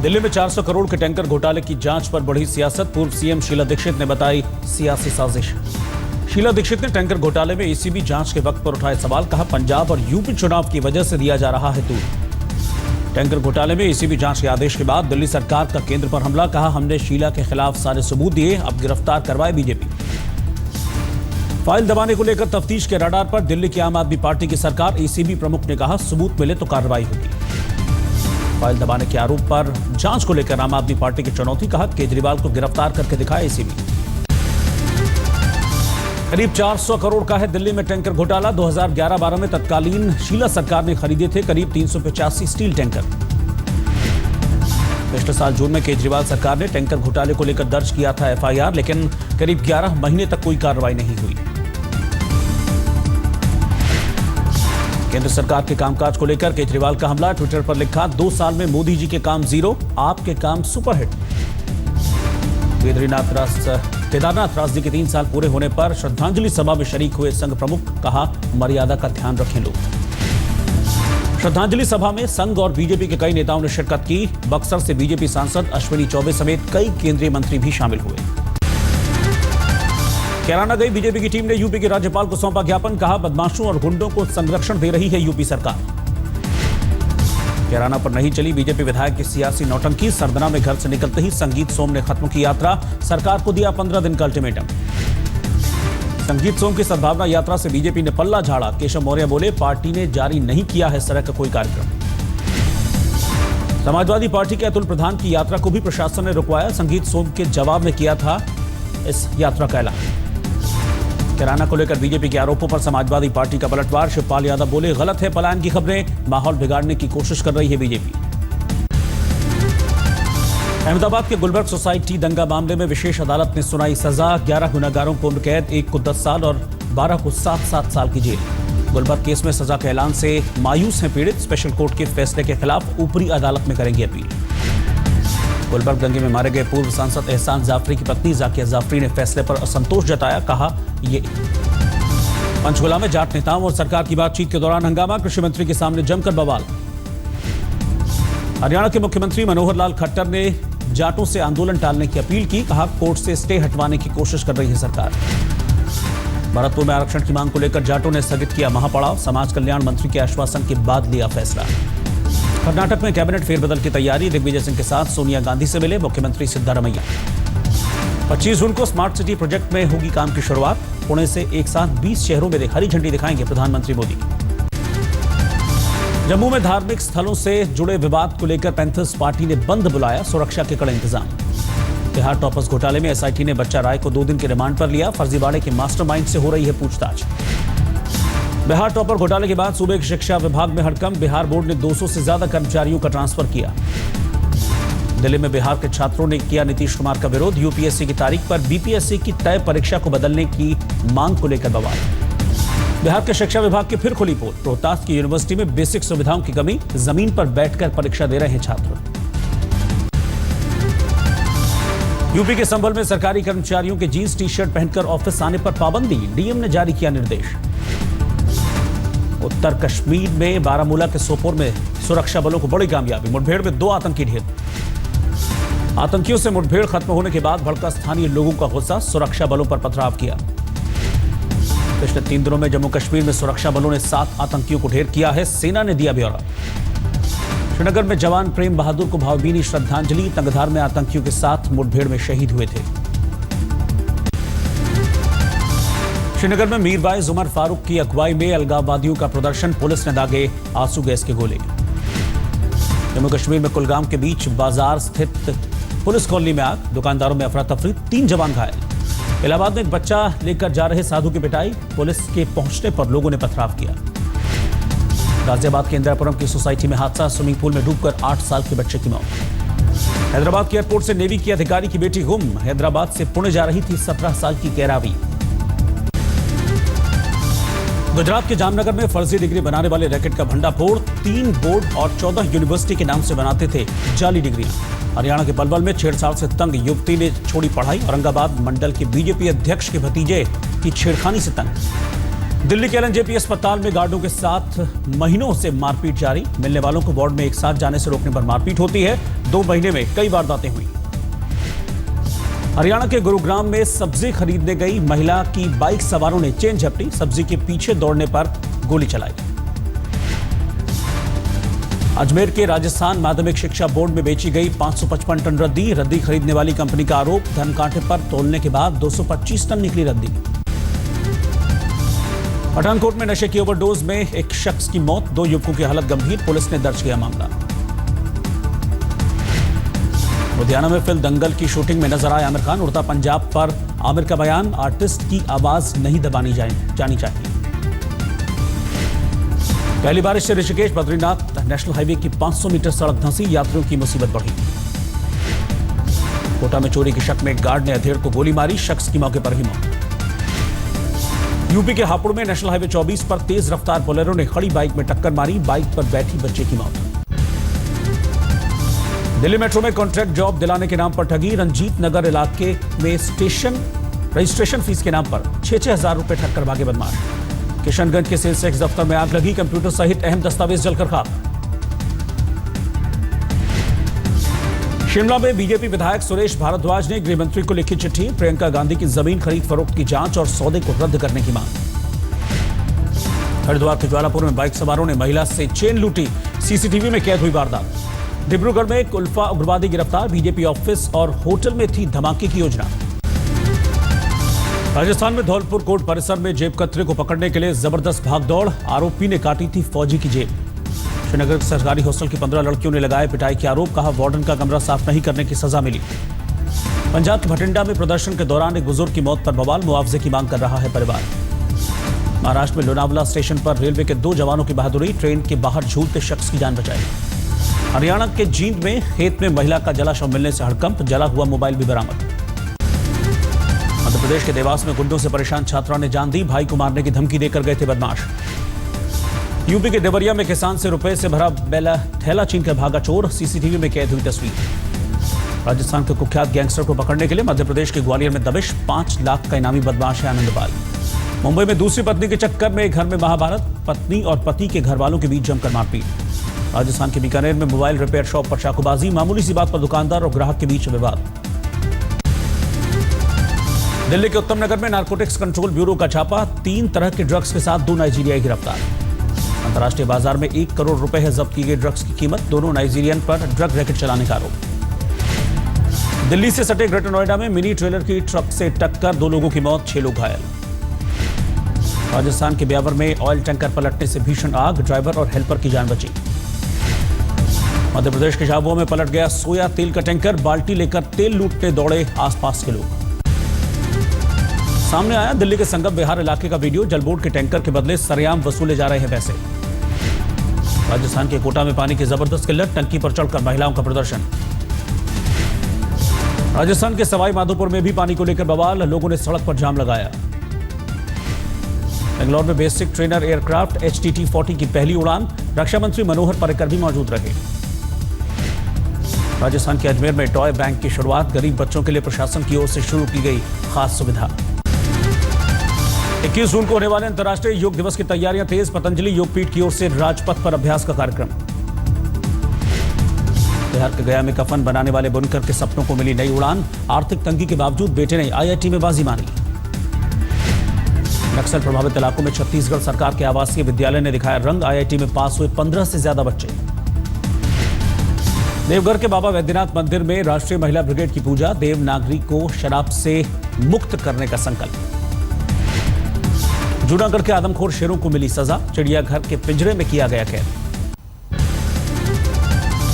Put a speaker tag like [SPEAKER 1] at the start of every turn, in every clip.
[SPEAKER 1] दिल्ली में 400 करोड़ के टैंकर घोटाले की जांच पर बढ़ी सियासत। पूर्व सीएम शीला दीक्षित ने बताई सियासी साजिश। शीला दीक्षित ने टैंकर घोटाले में एसीबी जांच के वक्त पर उठाए सवाल। कहा, पंजाब और यूपी चुनाव की वजह से दिया जा रहा है दूर। टैंकर घोटाले में एसीबी जांच के आदेश के बाद दिल्ली सरकार का केंद्र पर हमला। कहा, हमने शीला के खिलाफ सारे सबूत दिए, अब गिरफ्तार करवाए बीजेपी। फाइल दबाने को लेकर तफ्तीश के रडार पर दिल्ली की आम आदमी पार्टी की सरकार। एसीबी प्रमुख ने कहा, सबूत मिले तो कार्रवाई होगी। फाइल दबाने के आरोप पर जांच को लेकर आम आदमी पार्टी की चुनौती। कहा, केजरीवाल को गिरफ्तार करके दिखाए एसीबी। करीब 400 करोड़ का है दिल्ली में टैंकर घोटाला। 2011-12 में तत्कालीन शीला सरकार ने खरीदे थे करीब 385 स्टील टैंकर। पिछले साल जून में केजरीवाल सरकार ने टैंकर घोटाले को लेकर दर्ज किया था एफआईआर, लेकिन करीब 11 महीने तक कोई कार्रवाई नहीं हुई। केंद्र सरकार के कामकाज को लेकर केजरीवाल का हमला। ट्विटर पर लिखा, 2 साल में मोदी जी के काम जीरो, आपके काम सुपरहिट। केदारनाथ त्रासदी के 3 साल पूरे होने पर श्रद्धांजलि सभा में शरीक हुए संघ प्रमुख। कहा, मर्यादा का ध्यान रखें लोग। श्रद्धांजलि सभा में संघ और बीजेपी के कई नेताओं ने शिरकत की। बक्सर से बीजेपी सांसद अश्विनी चौबे समेत कई केंद्रीय मंत्री भी शामिल हुए। कैराना गई बीजेपी की टीम ने यूपी के राज्यपाल को सौंपा ज्ञापन। कहा, बदमाशों और गुंडों को संरक्षण दे रही है यूपी सरकार। कैराना पर नहीं चली बीजेपी विधायक की सियासी नौटंकी। सरदना में घर से निकलते ही संगीत सोम ने खत्म की यात्रा। सरकार को दिया 15 दिन का अल्टीमेटम। संगीत सोम की सद्भावना यात्रा से बीजेपी ने पल्ला झाड़ा। केशव मौर्य बोले, पार्टी ने जारी नहीं किया है इस तरह का कोई कार्यक्रम। समाजवादी पार्टी के अतुल प्रधान की यात्रा को भी प्रशासन ने रुकवाया। संगीत सोम के जवाब में किया था इस यात्रा का ऐलान। कैराना को लेकर बीजेपी के आरोपों पर समाजवादी पार्टी का पलटवार। शिवपाल यादव बोले, गलत है पलायन की खबरें, माहौल बिगाड़ने की कोशिश कर रही है बीजेपी। अहमदाबाद के गुलबर्ग सोसाइटी दंगा मामले में विशेष अदालत ने सुनाई सजा। 11 गुनहगारों को उम्र कैद, 1 को 10 साल और 12 को 7-7 साल की जेल। गुलबर्ग केस में सजा के ऐलान से मायूस हैं पीड़ित। स्पेशल कोर्ट के फैसले के खिलाफ ऊपरी अदालत में करेंगे अपील। गुलबर्ग दंगे में मारे गए पूर्व सांसद एहसान जाफरी की पत्नी जाकिया जाफरी ने फैसले पर असंतोष जताया। कहा, ये पंचकुला में जाट नेताओं और सरकार की बातचीत के दौरान हंगामा। कृषि मंत्री के सामने जमकर बवाल। हरियाणा के मुख्यमंत्री मनोहर लाल खट्टर ने जाटों से आंदोलन टालने की अपील की। कहा, कोर्ट से स्टे हटवाने की कोशिश कर रही है सरकार। भरतपुर में आरक्षण की मांग को लेकर जाटों ने स्थगित किया महापड़ाव। समाज कल्याण मंत्री के आश्वासन के बाद लिया फैसला। कर्नाटक में कैबिनेट फेरबदल की तैयारी। दिग्विजय सिंह के साथ सोनिया गांधी से मिले मुख्यमंत्री सिद्धारमैया। 25 जून को स्मार्ट सिटी प्रोजेक्ट में होगी काम की शुरुआत। पुणे से एक साथ 20 शहरों में हरी झंडी दिखाएंगे प्रधानमंत्री मोदी। जम्मू में धार्मिक स्थलों से जुड़े विवाद को लेकर पैंथर्स पार्टी ने बंद बुलाया। सुरक्षा के कड़े इंतजाम। बिहार टॉपर्स घोटाले में एसआईटी ने बच्चा राय को 2 दिन के रिमांड पर लिया। फर्जीवाड़े के मास्टरमाइंड से हो रही है पूछताछ। बिहार टॉपर घोटाले के बाद सूबे के शिक्षा विभाग में हड़कंप। बिहार बोर्ड ने 200 से ज्यादा कर्मचारियों का ट्रांसफर किया। दिल्ली में बिहार के छात्रों ने किया नीतीश कुमार का विरोध। यूपीएससी की तारीख पर बीपीएससी की तय परीक्षा को बदलने की मांग को लेकर बवाल। बिहार के शिक्षा विभाग की फिर खुली पोल। रोहतास की यूनिवर्सिटी में बेसिक सुविधाओं की कमी। जमीन पर बैठकर परीक्षा दे रहे हैं छात्र। यूपी के संभल में सरकारी कर्मचारियों के जींस टी शर्ट पहनकर ऑफिस आने पर पाबंदी। डीएम ने जारी किया निर्देश। उत्तर कश्मीर में बारामूला के सोपोर में सुरक्षा बलों को बड़ी कामयाबी। मुठभेड़ में 2 आतंकी ढेर। आतंकियों से मुठभेड़ खत्म होने के बाद भड़का स्थानीय लोगों का गुस्सा। सुरक्षा बलों पर पथराव किया। पिछले 3 दिनों में जम्मू कश्मीर में सुरक्षा बलों ने 7 आतंकियों को ढेर किया है। सेना ने दिया ब्यौरा। श्रीनगर में जवान प्रेम बहादुर को भावभीनी श्रद्धांजलि। तंगधार में आतंकियों के साथ मुठभेड़ में शहीद हुए थे। श्रीनगर में मीरवाइज उमर फारूक की अगुवाई में अलगाववादियों का प्रदर्शन। पुलिस ने दागे आंसू गैस के गोले। जम्मू कश्मीर में कुलगाम के बीच बाजार स्थित पुलिस कॉलोनी में आग। दुकानदारों में अफरा तफरी। 3 जवान घायल। इलाहाबाद में एक बच्चा लेकर जा रहे साधु की पिटाई। पुलिस के पहुंचने पर लोगों ने पथराव किया। गाजियाबाद के इंदिरापुरम की सोसाइटी में हादसा। स्विमिंग पूल में डूबकर 8 साल के बच्चे की मौत। हैदराबाद के एयरपोर्ट से नेवी की अधिकारी की बेटी गुम। हैदराबाद से पुणे जा रही थी 17 साल की कैरावी। गुजरात के जामनगर में फर्जी डिग्री बनाने वाले रैकेट का भंडाफोड़। 3 बोर्ड और 14 यूनिवर्सिटी के नाम से बनाते थे जाली डिग्रियां। हरियाणा के पलवल में छेड़छाड़ से तंग युवती ने छोड़ी पढ़ाई। औरंगाबाद मंडल के बीजेपी अध्यक्ष के भतीजे की छेड़खानी से तंग। दिल्ली के एलएनजेपी अस्पताल में गार्डों के साथ महीनों से मारपीट जारी। मिलने वालों को वार्ड में एक साथ जाने से रोकने पर मारपीट होती है। 2 महीने में कई वारदातें हुई। हरियाणा के गुरुग्राम में सब्जी खरीदने गई महिला की बाइक सवारों ने चेन झपटी, सब्जी के पीछे दौड़ने पर गोली चलाई। अजमेर के राजस्थान माध्यमिक शिक्षा बोर्ड में बेची गई 555 टन रद्दी खरीदने वाली कंपनी का आरोप। धन कांटे पर तोलने के बाद 225 टन निकली रद्दी। पठानकोट में नशे की ओवरडोज में एक शख्स की मौत, 2 युवकों की हालत गंभीर, पुलिस ने दर्ज किया मामला। लुधियाना में फिल्म दंगल की शूटिंग में नजर आए आमिर खान। उड़ता पंजाब पर आमिर का बयान, आर्टिस्ट की आवाज नहीं दबानी जानी चाहिए। पहली बारिश से ऋषिकेश बद्रीनाथ नेशनल हाईवे की 500 मीटर सड़क धंसी, यात्रियों की मुसीबत बढ़ी। कोटा में चोरी के शक में एक गार्ड ने अधेड़ को गोली मारी, शख्स की मौके पर ही मौत। यूपी के हापुड़ में नेशनल हाईवे 24 पर तेज रफ्तार बोलेरो ने खड़ी बाइक में टक्कर मारी, बाइक पर बैठी बच्चे की मौत। दिल्ली मेट्रो में कॉन्ट्रैक्ट जॉब दिलाने के नाम पर ठगी, रंजीत नगर इलाके में रजिस्ट्रेशन फीस के नाम पर 6-6 हजार रुपए ठक्कर भागे बदमाश। किशनगंज के सेल्स टैक्स दफ्तर में आग लगी, कंप्यूटर सहित अहम दस्तावेज जलकर खाक। शिमला में बीजेपी विधायक सुरेश भारद्वाज ने गृह मंत्री को लिखी चिट्ठी, प्रियंका गांधी की जमीन खरीद फरोख्त की जांच और सौदे को रद्द करने की मांग। हरिद्वार के ज्वालापुर में बाइक सवारों ने महिला से चेन लूटी, सीसीटीवी में कैद हुई वारदात। डिब्रूगढ़ में एक उल्फा उग्रवादी गिरफ्तार, बीजेपी ऑफिस और होटल में थी धमाके की योजना। राजस्थान में धौलपुर कोर्ट परिसर में जेब कतरे को पकड़ने के लिए जबरदस्त भागदौड़, आरोपी ने काटी थी फौजी की जेब। श्रीनगर के सरकारी हॉस्टल की 15 लड़कियों ने लगाए पिटाई के आरोप, कहा वार्डन का कमरा साफ नहीं करने की सजा मिली। पंजाब के भटिंडा में प्रदर्शन के दौरान एक बुजुर्ग की मौत पर बवाल, मुआवजे की मांग कर रहा है परिवार। महाराष्ट्र में लोनावला स्टेशन पर रेलवे के 2 जवानों की बहादुरी, ट्रेन के बाहर झूलते शख्स की जान बचाई। हरियाणा के जींद में खेत में महिला का जला शव मिलने से हड़कंप, जला हुआ मोबाइल भी बरामद। मध्य प्रदेश के देवास में गुंडों से परेशान छात्रा ने जान दी, भाई को मारने की धमकी देकर गए थे बदमाश। यूपी के देवरिया में किसान से रुपए से भरा बेला थैला छीनकर भागा चोर, सीसीटीवी में कैद हुई तस्वीर। राजस्थान के कुख्यात गैंगस्टर को पकड़ने के लिए मध्य प्रदेश के ग्वालियर में दबिश, 5 लाख का इनामी बदमाश है आनंदपाल। मुंबई में दूसरी पत्नी के चक्कर में घर में महाभारत, पत्नी और पति के घर वालों के बीच जमकर मारपीट। राजस्थान के बीकानेर में मोबाइल रिपेयर शॉप पर चाकूबाजी, मामूली सी बात पर दुकानदार और ग्राहक के बीच विवाद। दिल्ली के उत्तम नगर में नारकोटिक्स कंट्रोल ब्यूरो का छापा, 3 तरह के ड्रग्स के साथ 2 नाइजीरियाई गिरफ्तार। अंतर्राष्ट्रीय बाजार में 1 करोड़ रुपए है जब्त की गई ड्रग्स की कीमत, दोनों नाइजीरियन पर ड्रग रैकेट चलाने का आरोप। दिल्ली से सटे ग्रेटर नोएडा में मिनी ट्रेलर की ट्रक से टक्कर, 2 लोगों की मौत, 6 लोग घायल। राजस्थान के ब्यावर में ऑयल टैंकर पलटने से भीषण आग, ड्राइवर और हेल्पर की जान बची। मध्य प्रदेश के झाबुआ में पलट गया सोया तेल का टैंकर, बाल्टी लेकर तेल लूटने दौड़े आसपास के लोग। सामने आया दिल्ली के संगम विहार इलाके का वीडियो, जलबोर्ड के टैंकर के बदले सरेआम वसूले जा रहे हैं पैसे। राजस्थान के कोटा में पानी की जबरदस्त किल्लत, टंकी पर चढ़कर महिलाओं का प्रदर्शन। राजस्थान के सवाई माधोपुर में भी पानी को लेकर बवाल, लोगों ने सड़क पर जाम लगाया। बेंगलौर में बेसिक ट्रेनर एयरक्राफ्ट HTT-40 की पहली उड़ान, रक्षा मंत्री मनोहर पर्रिकर भी मौजूद रहे। राजस्थान के अजमेर में टॉय बैंक की शुरुआत, गरीब बच्चों के लिए प्रशासन की ओर से शुरू की गई खास सुविधा। 21 जून को होने वाले अंतर्राष्ट्रीय योग दिवस की तैयारियां तेज, पतंजलि योगपीठ की ओर से राजपथ पर अभ्यास का कार्यक्रम। बिहार के गया में कफन बनाने वाले बुनकर के सपनों को मिली नई उड़ान, आर्थिक तंगी के बावजूद बेटे ने IIT में बाजी मारी। नक्सल प्रभावित इलाकों में छत्तीसगढ़ सरकार के आवासीय विद्यालय ने दिखाया रंग, IIT में पास हुए 15 से ज्यादा बच्चे। देवघर के बाबा वैद्यनाथ मंदिर में राष्ट्रीय महिला ब्रिगेड की पूजा, देवनागरी को शराब से मुक्त करने का संकल्प। जूनागढ़ के आदमखोर शेरों को मिली सजा, चिड़ियाघर के पिंजरे में किया गया कैद।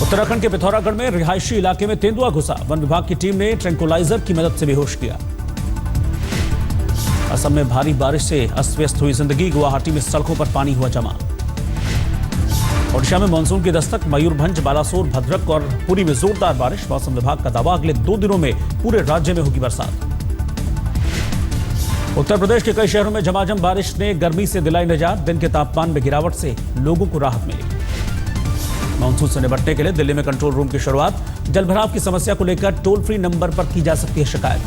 [SPEAKER 1] उत्तराखंड के पिथौरागढ़ में रिहायशी इलाके में तेंदुआ घुसा, वन विभाग की टीम ने ट्रैंकुलाइजर की मदद से बेहोश किया। असम में भारी बारिश से अस्त व्यस्त हुई जिंदगी, गुवाहाटी में सड़कों पर पानी हुआ जमा। ओडिशा में मानसून की दस्तक, मयूरभंज, बालासोर, भद्रक और पुरी में जोरदार बारिश, मौसम विभाग का दावा अगले 2 दिनों में पूरे राज्य में होगी बरसात। उत्तर प्रदेश के कई शहरों में झमाझम बारिश ने गर्मी से दिलाई निजात, दिन के तापमान में गिरावट से लोगों को राहत मिली। मानसून से निपटने के लिए दिल्ली में कंट्रोल रूम की शुरुआत, जलभराव की समस्या को लेकर टोल फ्री नंबर पर की जा सकती है शिकायत।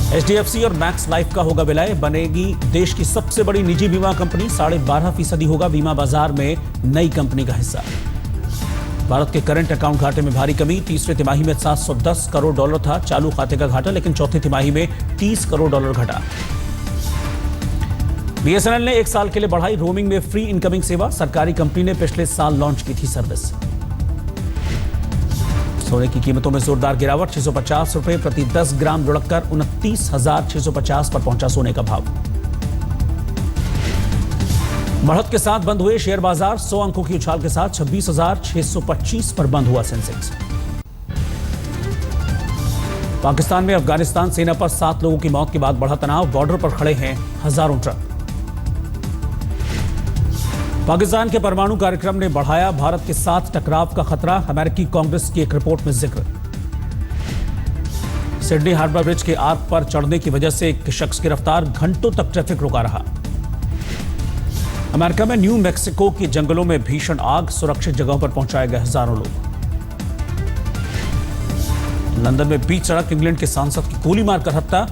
[SPEAKER 1] HDFC और मैक्स लाइफ का होगा विलय, बनेगी देश की सबसे बड़ी निजी बीमा कंपनी। 12.5% होगा बीमा बाजार में नई कंपनी का हिस्सा। भारत के करंट अकाउंट घाटे में भारी कमी। तीसरे तिमाही में $710 करोड़ था चालू खाते का घाटा, लेकिन चौथी तिमाही में $30 करोड़ घटा। BSNL ने 1 साल के लिए बढ़ाई रोमिंग में फ्री इनकमिंग सेवा। सरकारी कंपनी ने पिछले साल लॉन्च की थी सर्विस। सोने की कीमतों में जोरदार गिरावट। 650 रुपए प्रति 10 ग्राम लुढ़ककर 29,650 पर पहुंचा सोने का भाव। बढ़त के साथ बंद हुए शेयर बाजार। 100 अंकों की उछाल के साथ 26,625 पर बंद हुआ सेंसेक्स। पाकिस्तान में अफगानिस्तान सेना पर 7 लोगों की मौत के बाद बढ़ा तनाव। बॉर्डर पर खड़े हैं हजारों ट्रक। पाकिस्तान के परमाणु कार्यक्रम ने बढ़ाया भारत के साथ टकराव का खतरा। अमेरिकी कांग्रेस की एक रिपोर्ट में जिक्र। सिडनी हार्बर ब्रिज के आर्क पर चढ़ने की वजह से एक शख्स गिरफ्तार। घंटों तक ट्रैफिक रुका रहा। अमेरिका में न्यू मैक्सिको के जंगलों में भीषण आग। सुरक्षित जगहों पर पहुंचाए गए हजारों लोग। लंदन में बीच सड़क इंग्लैंड के सांसद की गोली मारकर हत्या।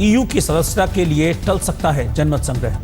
[SPEAKER 1] EU की सदस्यता के लिए टल सकता है जनमत संग्रह।